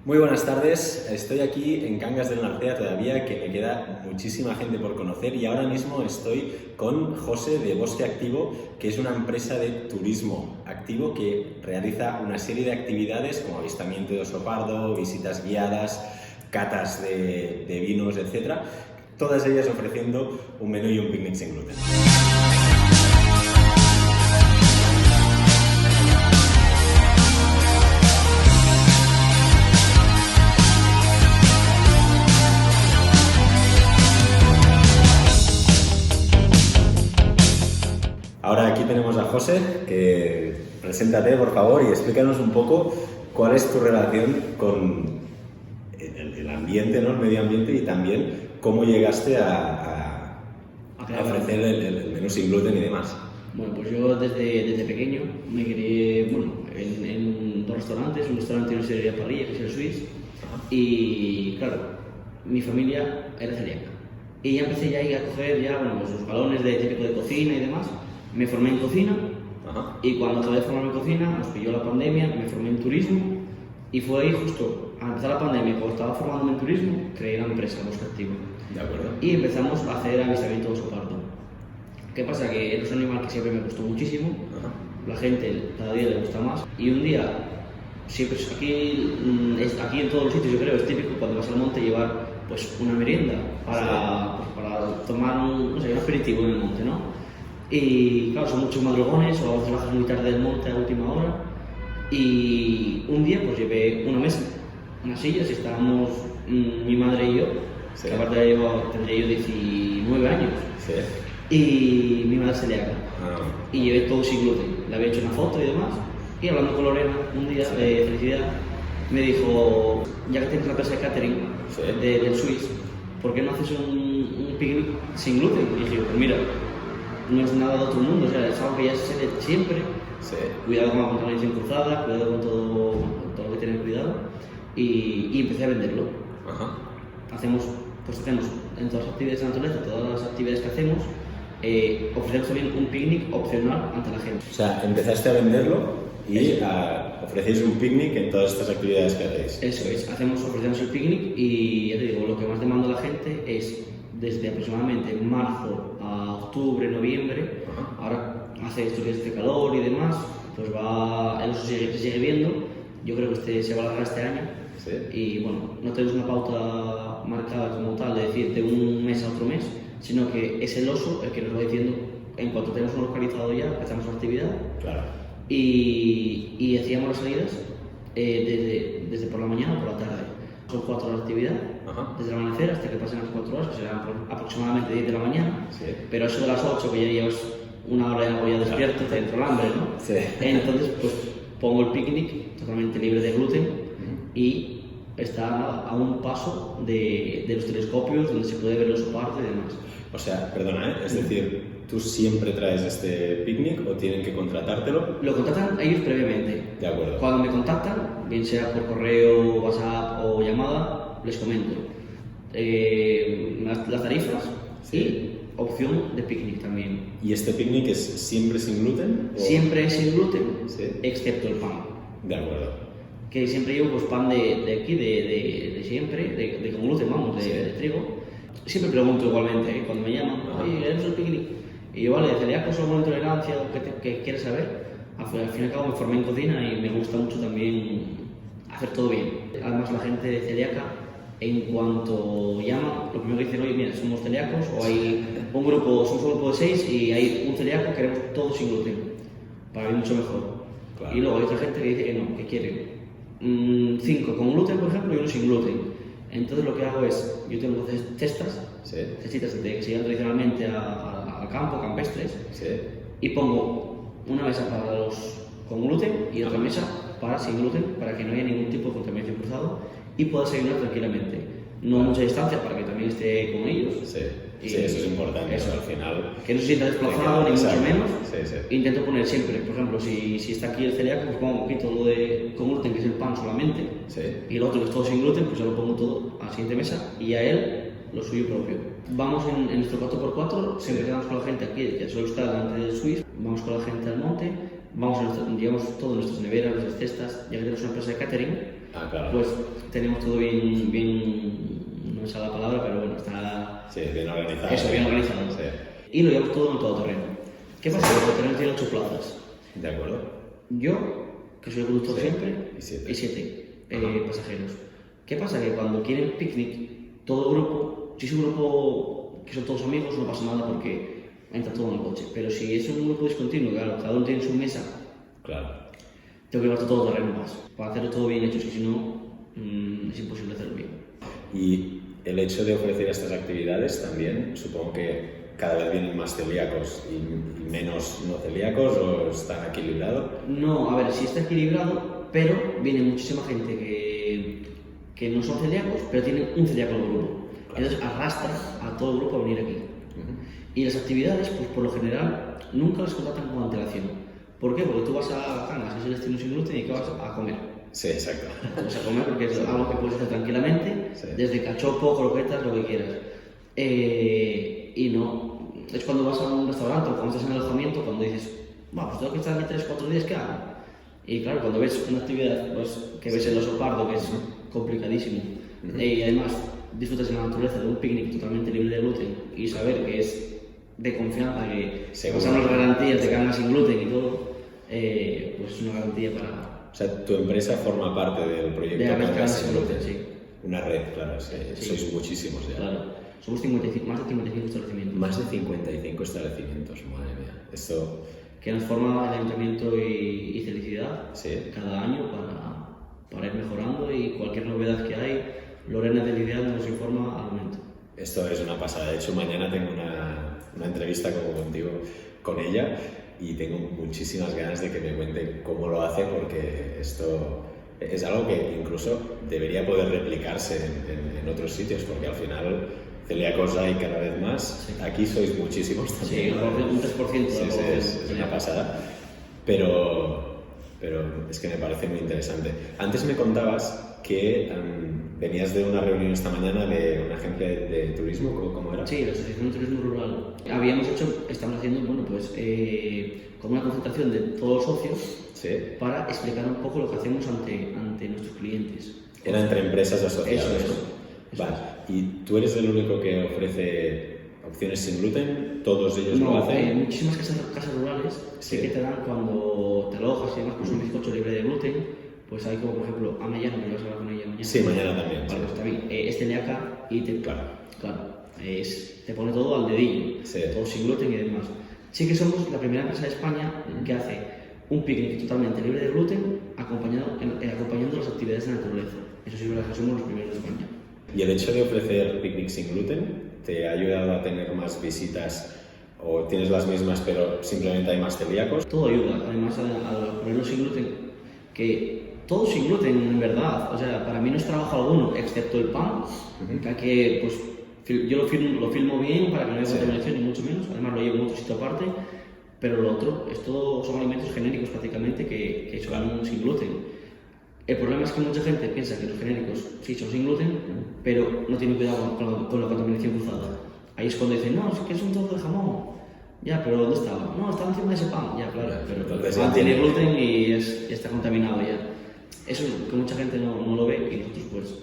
Muy buenas tardes, estoy aquí en Cangas del Narcea todavía, que me queda muchísima gente por conocer, y ahora mismo estoy con José de Bosque Activo, que es una empresa de turismo activo que realiza una serie de actividades como avistamiento de oso pardo, visitas guiadas, catas de vinos, etc. Todas ellas ofreciendo un menú y un picnic sin gluten. Ahora aquí tenemos a José, que preséntate por favor y explícanos un poco cuál es tu relación con el ambiente, ¿no? El medio ambiente, y también cómo llegaste a ofrecer el menú sin gluten y demás. Bueno, pues yo desde pequeño me crié en dos restaurantes, un restaurante y una sidrería parrilla, que es el Swiss, y claro, mi familia era celíaca. Y ya empecé ya ahí a coger pues los balones típico de cocina y demás. Me formé en cocina. Y cuando acabé de formarme en cocina, nos pilló la pandemia, me formé en turismo, y fue ahí justo a empezar la pandemia, cuando estaba formándome en turismo, creé la empresa Bosque Activo. De acuerdo. Y empezamos a hacer avistamiento de oso pardo. ¿Qué pasa? Que es un animal que siempre me gustó muchísimo, la gente cada día le gusta más, y un día, siempre aquí en todos los sitios yo creo, es típico cuando vas al monte llevar pues una merienda para tomar un aperitivo en el monte, ¿no? Y claro, son muchos madrugones, o a veces bajas muy tarde del monte a última hora, y un día pues llevé una mesa, unas sillas, y estábamos mi madre y yo, que aparte tendría yo 19 años, y mi madre celíaca, y llevé todo sin gluten. Le había hecho una foto y demás, y hablando con Lorena un día de felicidad, me dijo, ya que tienes la empresa de catering del Swiss, ¿por qué no haces un picnic sin gluten? Y dije, pues mira, no es nada de otro mundo, o sea, es algo que ya se hace siempre. Cuidado con la contaminación cruzada, cuidado con todo lo que tener cuidado, y empecé a venderlo. Hacemos en todas las actividades de la naturaleza, todas las actividades que hacemos, ofrecemos también un picnic opcional ante la gente. O sea, empezaste a venderlo y ofrecéis un picnic en todas estas actividades que hacéis. Eso es, ofrecemos el picnic, y ya te digo, lo que más demanda la gente es desde aproximadamente marzo a octubre, noviembre. Ahora hace estos días de calor y demás, pues el oso sigue viendo. Yo creo que se va a alargar este año. Y bueno, no tenemos una pauta marcada como tal de decir de un mes a otro mes, sino que es el oso el que nos va diciendo en cuanto tenemos un localizado ya, empezamos la actividad. Y hacíamos las salidas desde por la mañana o por la tarde. Son 4 horas de actividad, desde el amanecer hasta que pasen las 4 horas, que serán aproximadamente 10 de la mañana, pero eso de las 8, que ya llevas una hora ya despierto, te entra el hambre, ¿no? Entonces, pues pongo el picnic totalmente libre de gluten, y está a un paso de los telescopios donde se puede ver el oso pardo y demás. O sea, perdona, es decir, ¿tú siempre traes este picnic o tienen que contratártelo? Lo contratan ellos previamente. De acuerdo. Cuando me contactan, bien sea por correo, WhatsApp o llamada, les comento las tarifas y opción de picnic también. ¿Y este picnic es siempre sin gluten? Siempre es sin gluten, excepto el pan. De acuerdo. Que siempre llevo pues pan de aquí, de siempre, de con gluten, de trigo. Siempre pregunto igualmente, cuando me llaman, oye, ¿queremos el picnic? Y yo, vale, celíacos o alguna intolerancia o qué quieres saber. Al fin y al cabo me formé en cocina y me gusta mucho también hacer todo bien. Además, la gente celíaca, en cuanto llama, lo primero que dicen, oye, mira, somos celíacos, o hay somos un grupo de 6 y hay un celíaco, queremos todo sin gluten, para ir mucho mejor. Y luego hay otra gente que dice que no, que quiere 5 con gluten, por ejemplo, y uno sin gluten. Entonces lo que hago es, yo tengo cestas que se llevan tradicionalmente al campo, campestres, y pongo una mesa para los con gluten y otra mesa para sin gluten, para que no haya ningún tipo de contaminación cruzado y pueda desayunar tranquilamente. No a mucha distancia para que también esté con ellos. Sí, eso es importante, eso al final. Que no se sienta desplazado, ni mucho menos. Intento poner siempre, por ejemplo, si está aquí el celíaco, pues pongo un poquito lo de con gluten, que es el pan solamente, y el otro que es todo sin gluten, pues yo lo pongo todo a la siguiente mesa y a él lo suyo propio. Vamos en nuestro 4x4, siempre quedamos con la gente aquí, que suele estar delante del Swiss, vamos con la gente al monte, llevamos todo, nuestras neveras, nuestras cestas, ya que tenemos una empresa de catering, claro. Pues tenemos todo bien, no me sale la palabra, pero bueno, está... Sí, bien organizado. Eso, bien organizado. Sí. Y lo llevamos todo en todoterreno. ¿Qué pasa? Que el todoterreno tiene 8 plazas. ¿De acuerdo? Yo, que soy el conductor Sí, siempre, y 7. y 7 pasajeros. ¿Qué pasa? Que cuando quieren picnic, todo grupo, si es un grupo que son todos amigos, no pasa nada porque entra todo en el coche. Pero si es un grupo discontinuo, claro, cada uno tiene su mesa, Claro. tengo que llevar todo terreno más, para hacerlo todo bien hecho, si no, es imposible hacerlo bien. Y el hecho de ofrecer estas actividades también, supongo que cada vez vienen más celíacos y menos no celíacos, ¿o está equilibrado? No, a ver, sí está equilibrado, pero viene muchísima gente que no son celíacos, pero tienen un celíaco en el grupo. Entonces arrastra a todo el grupo a venir aquí. Y las actividades, pues por lo general, nunca las contratan con antelación. ¿Por qué? Porque tú vas a Cangas, que es el destino sin gluten, y que vas a comer. Sí, exacto. Vas a comer porque es algo que puedes hacer tranquilamente, Sí. desde cachopo, croquetas, lo que quieras. Y no, es cuando vas a un restaurante o cuando estás en el alojamiento, cuando dices, bueno, pues tengo que estar aquí 3-4 días, ¿qué hago? Y claro, cuando ves una actividad pues, que ves el oso pardo, que es complicadísimo, y además disfrutas de la naturaleza, de un picnic totalmente libre de gluten, y saber que es de confianza, que Seguro. pasan las garantías de Cangas sin gluten y todo, pues es una garantía para... O sea, tu empresa forma parte del proyecto De la red Cangas Cangas sin sin gluten. gluten, sí. Una red, claro, sí. Sí. Sois muchísimos ya. Claro, somos 55, más de 55 establecimientos. Más de 55 establecimientos, madre mía. Esto, Que nos forma el ayuntamiento y Felicidad sí. cada año para ir mejorando, y cualquier novedad que hay, Lorena de Lidia nos informa al momento. Esto es una pasada. De hecho, mañana tengo una entrevista como contigo con ella y tengo muchísimas ganas de que me cuente cómo lo hace, porque esto es algo que incluso debería poder replicarse en otros sitios, porque al final celíacos hay cada vez más. Sí. Aquí sois muchísimos también. Sí, un 3% de la Sí, población es una pasada. Pero es que me parece muy interesante. Antes me contabas que venías de una reunión esta mañana de una agencia de turismo, ¿cómo era? Sí, la Asociación de Turismo Rural. Estamos haciendo, bueno, pues, como una concentración de todos los socios Sí. para explicar un poco lo que hacemos ante nuestros clientes. Era entre empresas asociadas. Eso es. ¿No? Vale. ¿Y tú eres el único que ofrece opciones sin gluten? ¿Todos ellos lo No, hacen? muchísimas casas rurales sí Sí. que te dan, cuando te alojas y demás, pues un bizcocho libre de gluten. Pues hay como, por ejemplo, Amayana, que vas a hablar con ella mañana. Sí, mañana también. Vale, sí. pues también, es celíaca y te... Claro. Te pone todo al dedillo, Sí. todo sin gluten y demás. Sí que somos la primera empresa de España que hace un picnic totalmente libre de gluten, acompañando las actividades de naturaleza. Eso sí es verdad que somos los primeros de España. ¿Y el hecho de ofrecer picnic sin gluten te ha ayudado a tener más visitas, o tienes las mismas pero simplemente hay más celíacos? Todo ayuda, además a ponerlo sin gluten, que todo sin gluten en verdad, o sea, para mí no es trabajo alguno, excepto el pan, que pues yo lo filmo bien para que no haya contaminación ni mucho menos, además lo llevo en otro sitio aparte, pero lo otro son alimentos genéricos prácticamente que son sin gluten. El problema es que mucha gente piensa que los genéricos sí son sin gluten, pero no tienen cuidado con la contaminación cruzada. Ahí es cuando dicen, no, es que es un trozo de jamón. Ya, pero ¿dónde estaba? No, estaba encima de ese pan. Ya, claro, pero Entonces el pan ya tiene tiene- gluten y está contaminado ya. Eso es que mucha gente no lo ve, y nosotros pues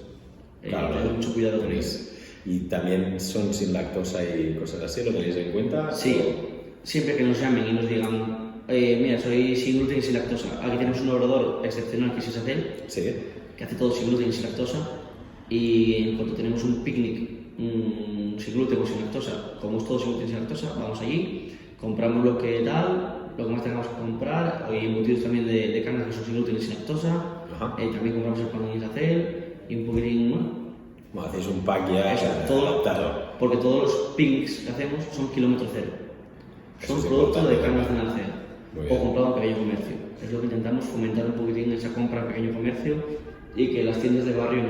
tenemos mucho cuidado con eso. ¿Y también son sin lactosa y cosas así? ¿Lo tenéis en cuenta? Sí, siempre que nos llamen y nos digan, mira, soy sin gluten y sin lactosa. Aquí tenemos un obrador excepcional que es Isacel, Sí. que hace todo sin gluten y sin lactosa. Y en cuanto tenemos un picnic sin gluten o sin lactosa, como es todo sin gluten y sin lactosa, vamos allí, compramos lo que más tengamos que comprar, y embutidos también de Cangas que son sin gluten y sin lactosa. Ajá. También compramos el pan en Isacel y un poquitín, bueno, Bueno, hacéis un pack ya eso, todo, adaptado. porque todos los picnics que hacemos son kilómetro cero. Eso Son es productos importante de Cangas de también. Narcea Muy o bien. comprado en pequeño comercio. Es lo que intentamos, fomentar un poquitín esa compra en pequeño comercio y que las tiendas de barrio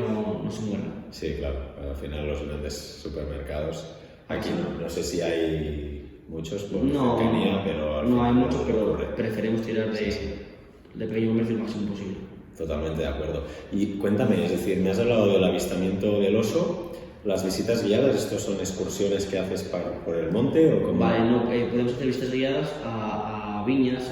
no se mueran. Sí, claro. Al final los grandes supermercados, aquí no sé si hay muchos por No, cercanía, pero al no hay final muchos, no pero ocurre. preferimos tirar de pequeño comercio el máximo posible. Totalmente de acuerdo. Y cuéntame, es decir, me has hablado del avistamiento del oso, las visitas guiadas, ¿estos son excursiones que haces por el monte o cómo? Vale, no, podemos hacer visitas guiadas a viñas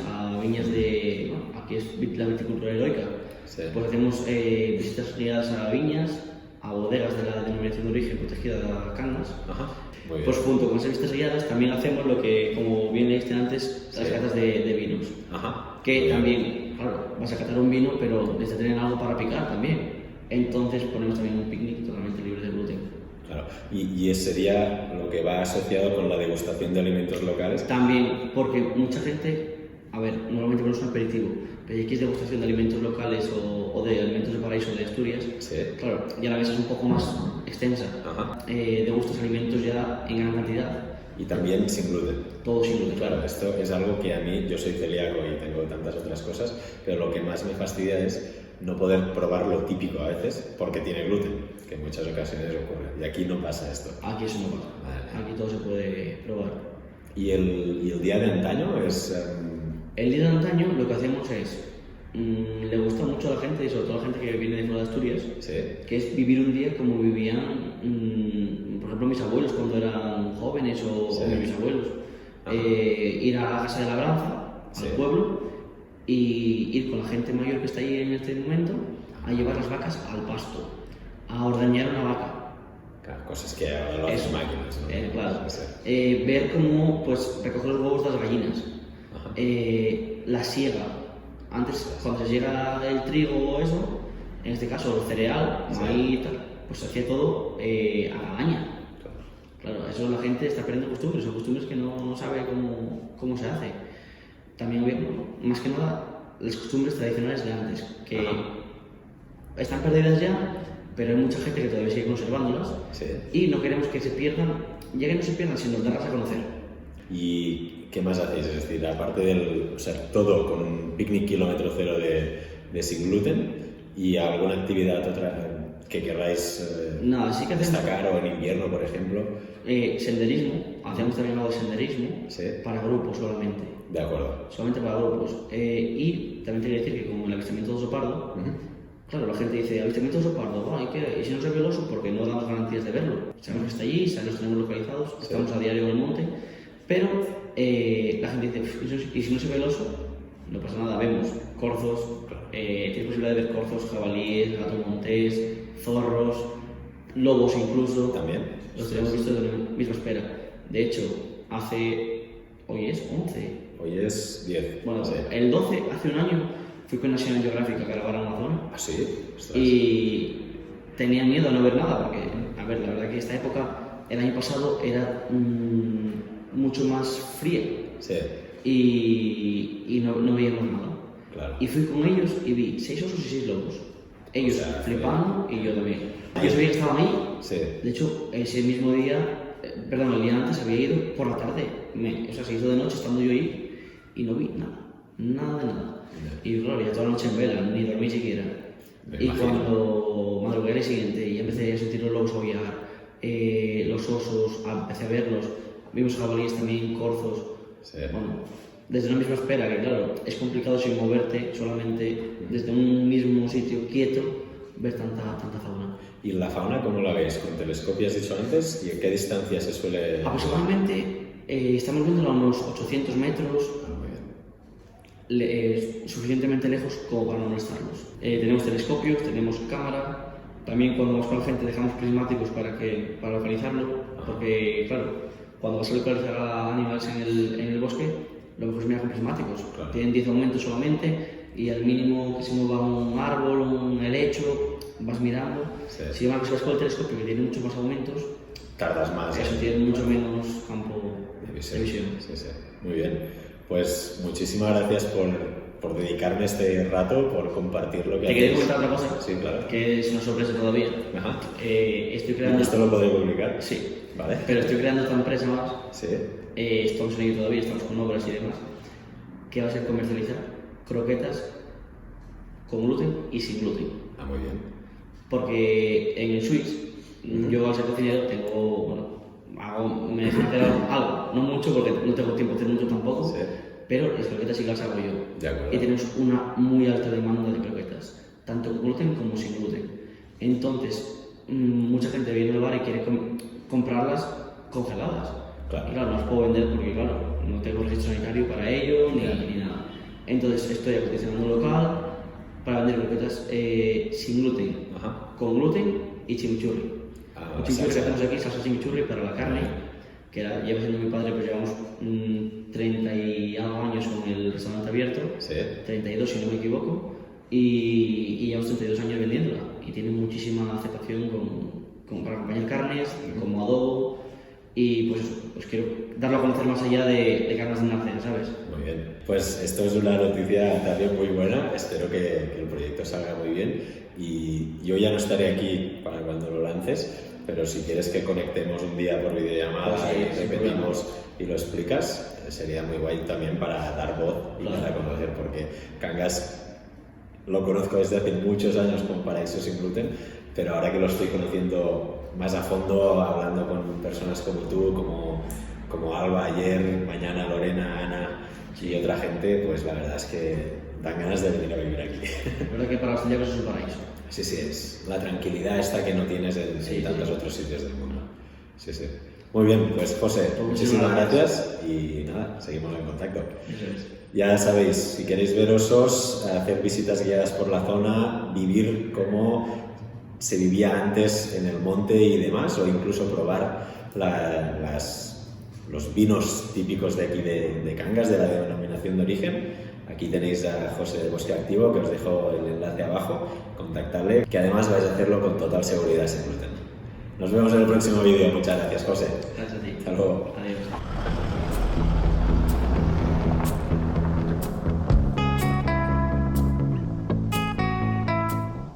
de... Bueno, aquí es la viticultura heroica. Sí. Pues hacemos visitas guiadas a viñas, a bodegas de la denominación de origen protegida de Cangas. Ajá. Muy bien. Pues junto con esas visitas guiadas también hacemos lo que, como bien leíste antes, las catas de vinos. Ajá. Que Muy bien. también, claro, vas a catar un vino, pero desde tener algo para picar también. Entonces ponemos también un picnic totalmente libre de gluten. Claro. Y sería lo que va asociado con la degustación de alimentos locales. También, porque mucha gente, a ver, normalmente ponemos un aperitivo, pero aquí es degustación de alimentos locales o de alimentos de paraíso de Asturias. Sí. Claro, ya la mesa es un poco más extensa. Ajá. Degustas alimentos ya en gran cantidad. Y también sin gluten. Todo sin gluten, Claro, claro. esto es algo que a mí, yo soy celíaco y tengo tantas otras cosas, pero lo que más me fastidia es no poder probar lo típico a veces porque tiene gluten, que en muchas ocasiones ocurre. Y aquí no pasa esto. Aquí eso no pasa. Vale. Aquí todo se puede probar. ¿Y el día de antaño es...? El día de antaño lo que hacemos es, le gusta mucho a la gente, y sobre todo a la gente que viene de fuera de Asturias, Sí. que es vivir un día como vivían, por ejemplo, mis abuelos cuando eran jóvenes o mis bisabuelos. Ir a la casa de labranza, Sí. al pueblo, y ir con la gente mayor que está ahí en este momento a llevar las vacas al pasto, a ordeñar una vaca. Claro, cosas que ahora lo hacen Eso. máquinas, ¿no? Claro. Sí. Ver cómo pues, recoger los huevos de las gallinas, Ajá. la siega. Antes, cuando se llega el trigo o eso, en este caso el cereal, Sí. maíz y tal, pues se hacía todo a la gaña. Claro, eso la gente está perdiendo costumbres, son costumbres que no sabe cómo se hace. También había, bueno, más que nada, las costumbres tradicionales de antes, que están perdidas ya, pero hay mucha gente que todavía sigue conservándolas Sí. y no queremos que se pierdan, ya que no se pierdan, sino darlas a conocer. ¿Y qué más hacéis? Es decir, aparte del... O sea, todo con un picnic kilómetro cero de sin gluten y alguna actividad otra que queráis Nada, sí que hacemos destacar o en invierno, por ejemplo. senderismo, hacemos también algo de senderismo Sí. para grupos solamente. De acuerdo. Solamente para grupos. Y también te quería decir que como el avistamiento de oso pardo, claro, la gente dice, avistamiento de oso pardo, ¿y si no se ve el oso? Porque no damos garantías de verlo. Sabemos que está allí, los tenemos localizados, estamos a diario en el monte, pero la gente dice, ¿y si no se ve el oso? No pasa nada, vemos corzos, tienes posibilidad de ver corzos, jabalíes, gato montés, zorros, lobos incluso. También. Los tenemos visto de la misma espera. De hecho, hoy es 11. Hoy es 10. Bueno, Sí. el 12, hace un año, fui con National Geographic a grabar a una zona ¿Ah, sí? Ostras. y tenía miedo a no ver nada porque, a ver, la verdad que esta época, el año pasado, era mucho más fría Sí, y no veíamos nada. claro. Y fui con ellos y vi 6 osos y 6 lobos. Ellos O sea, flipando y yo también. Yo sabía que estaban ahí. Sí. De hecho, ese mismo día, el día antes había ido por la tarde. O sea, se hizo de noche estando yo ahí y no vi nada. Nada de nada. Y claro, ya toda la noche en vela, ni dormí siquiera. Me Y imagino. cuando madrugué el día siguiente y empecé a sentir los lobos aullar, los osos, empecé a verlos, vimos jabalíes también, corzos. Sí. Bueno, desde una misma espera, que claro, es complicado sin moverte, solamente desde un mismo sitio quieto, ver tanta fauna. ¿Y la fauna cómo la veis? ¿Con telescopio has dicho antes? ¿Y en qué distancia se suele...? Aproximadamente estamos viendo a unos 800 metros, Ah, muy bien. suficientemente lejos como para no molestarnos. Tenemos telescopios, tenemos cámara, también cuando vamos con la gente dejamos prismáticos para localizarlo, porque claro, cuando vas a localizar a animales en el bosque, lo mejor es mirar con prismáticos. Claro. Tienen 10 aumentos solamente y al mínimo que se mueva un árbol, un helecho, vas mirando. Sí. Si vas con el telescopio que tiene muchos más aumentos, Tardas más. eso tiene mucho menos campo de de visión. visión. Sí, sí. Muy bien. Pues muchísimas gracias por dedicarme este rato, por compartir lo que ¿Te quería hacéis. comentar otra cosa? Sí, claro. Que es una sorpresa todavía. Ajá. Estoy creando... ¿Esto lo podéis publicar? Sí, Vale. pero estoy creando esta empresa más. Sí. Estamos en ello todavía, estamos con obras y demás. Que va a ser comercializar croquetas con gluten y sin gluten. Ah, muy bien. Porque en el Switch, yo al ser cocinero tengo, me dejo hacer algo, no mucho porque no tengo tiempo de hacer mucho tampoco, Sí. pero las croquetas sí que las hago yo. De acuerdo. Y tenemos una muy alta demanda de croquetas, tanto con gluten como sin gluten. Entonces, mucha gente viene al bar y quiere comprarlas congeladas. Claro. Y claro, no las puedo vender porque, claro, no tengo registro sanitario para ello ni nada. Entonces, estoy acondicionando un local para vender croquetas sin gluten, con gluten y chimichurri. El chimichurri que hacemos aquí, salsa chimichurri para la carne, que lleva siendo mi padre, pues llevamos 30 y algo años con el restaurante abierto, 32 si no me equivoco, y llevamos 32 años vendiéndola, y tiene muchísima aceptación para acompañar carnes, como adobo, y pues eso, pues quiero darlo a conocer más allá de carnes de Narcea, ¿sabes? Muy bien, pues esto es una noticia también muy buena, espero que el proyecto salga muy bien, y yo ya no estaré aquí para cuando lo lances, pero si quieres que conectemos un día por videollamada y repetimos y lo explicas, sería muy guay también para dar voz y para conocer, porque Cangas lo conozco desde hace muchos años como Paraíso Sin Gluten, pero ahora que lo estoy conociendo más a fondo, hablando con personas como tú, como Alba ayer, mañana Lorena, Ana y otra gente, pues la verdad es que dan ganas de venir a vivir aquí. La verdad que para los celíacos es un paraíso. Sí, es la tranquilidad esta que no tienes en tantos otros sitios del mundo. Sí. Muy bien, pues José, muchísimas gracias y nada, seguimos en contacto. Ya sabéis, si queréis ver osos, hacer visitas guiadas por la zona, vivir como se vivía antes en el monte y demás, o incluso probar los vinos típicos de aquí de Cangas, de la denominación de origen. Aquí tenéis a José de Bosque Activo, que os dejo el enlace abajo, contactarle, que además vais a hacerlo con total seguridad sin gluten. Nos vemos en el próximo vídeo. Muchas gracias, José. Gracias a ti. Hasta luego. Adiós.